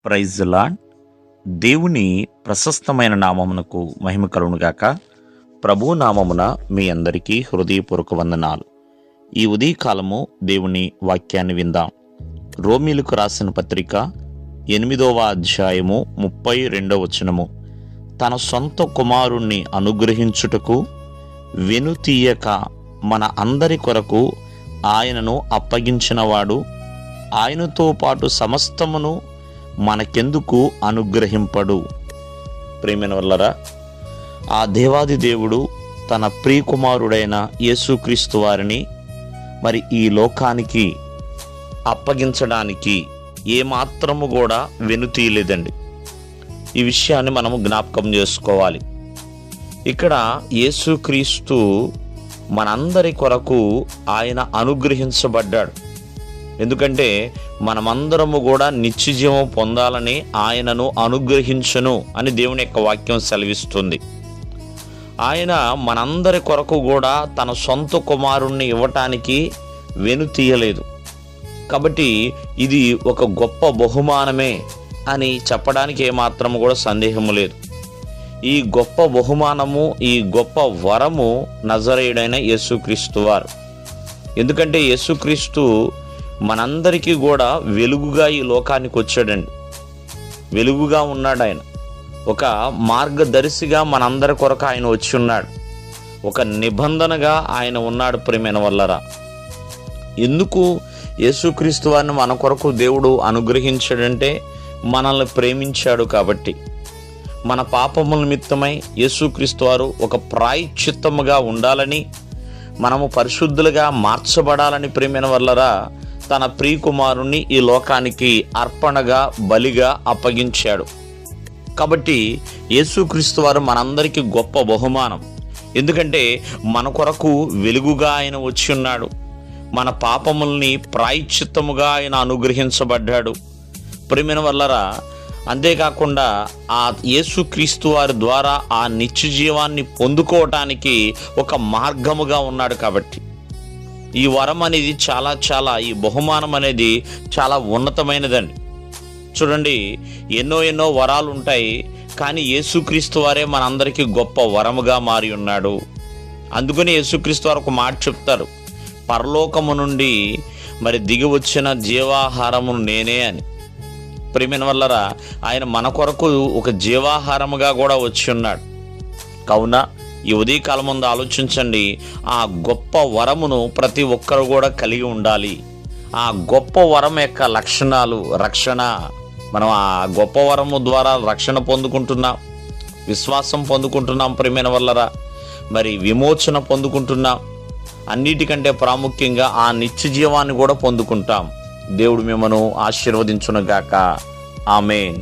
Praise the lord. దేవుని ప్రశస్తమైన నామమునకు మహిమ కలుగునుగాక. ప్రభు నామమున మీ అందరికీ హృదయపూర్వక వందనాలు. ఈ ఉదయకాలము దేవుని వాక్యాన్ని విందాం. రోమీలకు రాసిన పత్రిక 8వ అధ్యాయము 32వ వచనము. తన సొంత కుమారుణ్ణి అనుగ్రహించుటకు వెనుతీయక మన అందరి కొరకు ఆయనను అప్పగించినవాడు ఆయనతో పాటు సమస్తమును మనకెందుకు అనుగ్రహింపడు? ప్రేమైన వల్లరా, ఆ దేవాది దేవుడు తన ప్రియకుమారుడైన యేసుక్రీస్తు వారిని మరి ఈ లోకానికి అప్పగించడానికి ఏమాత్రము కూడా వెనుతీయలేదండి. ఈ విషయాన్ని మనము జ్ఞాపకం చేసుకోవాలి. ఇక్కడ యేసుక్రీస్తు మనందరి కొరకు ఆయన అనుగ్రహించబడ్డాడు. ఎందుకంటే మనమందరము కూడా నిత్యజీవం పొందాలని ఆయనను అనుగ్రహించును అని దేవుని యొక్క వాక్యం సెలవిస్తుంది. ఆయన మనందరి కొరకు కూడా తన సొంత కుమారుణ్ణి ఇవ్వటానికి వెనుతీయలేదు. కాబట్టి ఇది ఒక గొప్ప బహుమానమే అని చెప్పడానికి ఏమాత్రం కూడా సందేహము లేదు. ఈ గొప్ప బహుమానము, ఈ గొప్ప వరము నజరేయుడైన యేసుక్రీస్తు వారు. ఎందుకంటే యేసుక్రీస్తు మనందరికీ కూడా వెలుగుగా ఈ లోకానికి వచ్చాడండి. వెలుగుగా ఉన్నాడు ఆయన. ఒక మార్గదర్శిగా మనందరి కొరకు ఆయన వచ్చి ఉన్నాడు. ఒక నిబంధనగా ఆయన ఉన్నాడు. ప్రియమైన వల్లరా, ఎందుకు యేసుక్రీస్తు వారిని మన కొరకు దేవుడు అనుగ్రహించాడంటే మనల్ని ప్రేమించాడు కాబట్టి. మన పాపముల నిమిత్తమై యేసుక్రీస్తు వారు ఒక ప్రాయశ్చిత్తముగా ఉండాలని, మనము పరిశుద్ధులుగా మార్చబడాలని ప్రియమైన వల్లరా తన ప్రియకుమారుణ్ణి ఈ లోకానికి అర్పణగా, బలిగా అప్పగించాడు. కాబట్టి యేసుక్రీస్తు వారు మనందరికీ గొప్ప బహుమానం. ఎందుకంటే మన కొరకు వెలుగుగా ఆయన వచ్చి ఉన్నాడు. మన పాపముల్ని ప్రాయశ్చిత్తముగా ఆయన అనుగ్రహించబడ్డాడు. ప్రియమైన వల్లరా, అంతేకాకుండా ఆ యేసుక్రీస్తు వారి ద్వారా ఆ నిత్య జీవాన్ని పొందుకోవటానికి ఒక మార్గముగా ఉన్నాడు. కాబట్టి ఈ వరం అనేది ఈ బహుమానం అనేది చాలా ఉన్నతమైనదండి. చూడండి, ఎన్నో వరాలు ఉంటాయి, కానీ యేసుక్రీస్తు వారే మనందరికీ గొప్ప వరముగా మారి ఉన్నాడు. అందుకని యేసుక్రీస్తు వారు ఒక మాట చెప్తారు, పరలోకము నుండి మరి దిగి వచ్చిన జీవాహారమును నేనే అని. ప్రియమైన వల్లరా, ఆయన మన కొరకు ఒక జీవాహారముగా కూడా వచ్చి ఉన్నాడు. కావున ఈ ఉదయకాలం ముందు ఆలోచించండి, ఆ గొప్ప వరమును ప్రతి ఒక్కరు కూడా కలిగి ఉండాలి. ఆ గొప్ప వరం యొక్క లక్షణాలు, రక్షణ. మనం ఆ గొప్ప వరము ద్వారా రక్షణ పొందుకుంటున్నాం, విశ్వాసం పొందుకుంటున్నాం. ప్రియమైన వల్లరా, మరి విమోచన పొందుకుంటున్నాం. అన్నిటికంటే ప్రాముఖ్యంగా ఆ నిత్య జీవాన్ని కూడా పొందుకుంటాం. దేవుడు మిమ్మను ఆశీర్వదించునుగాక. ఆమేన్.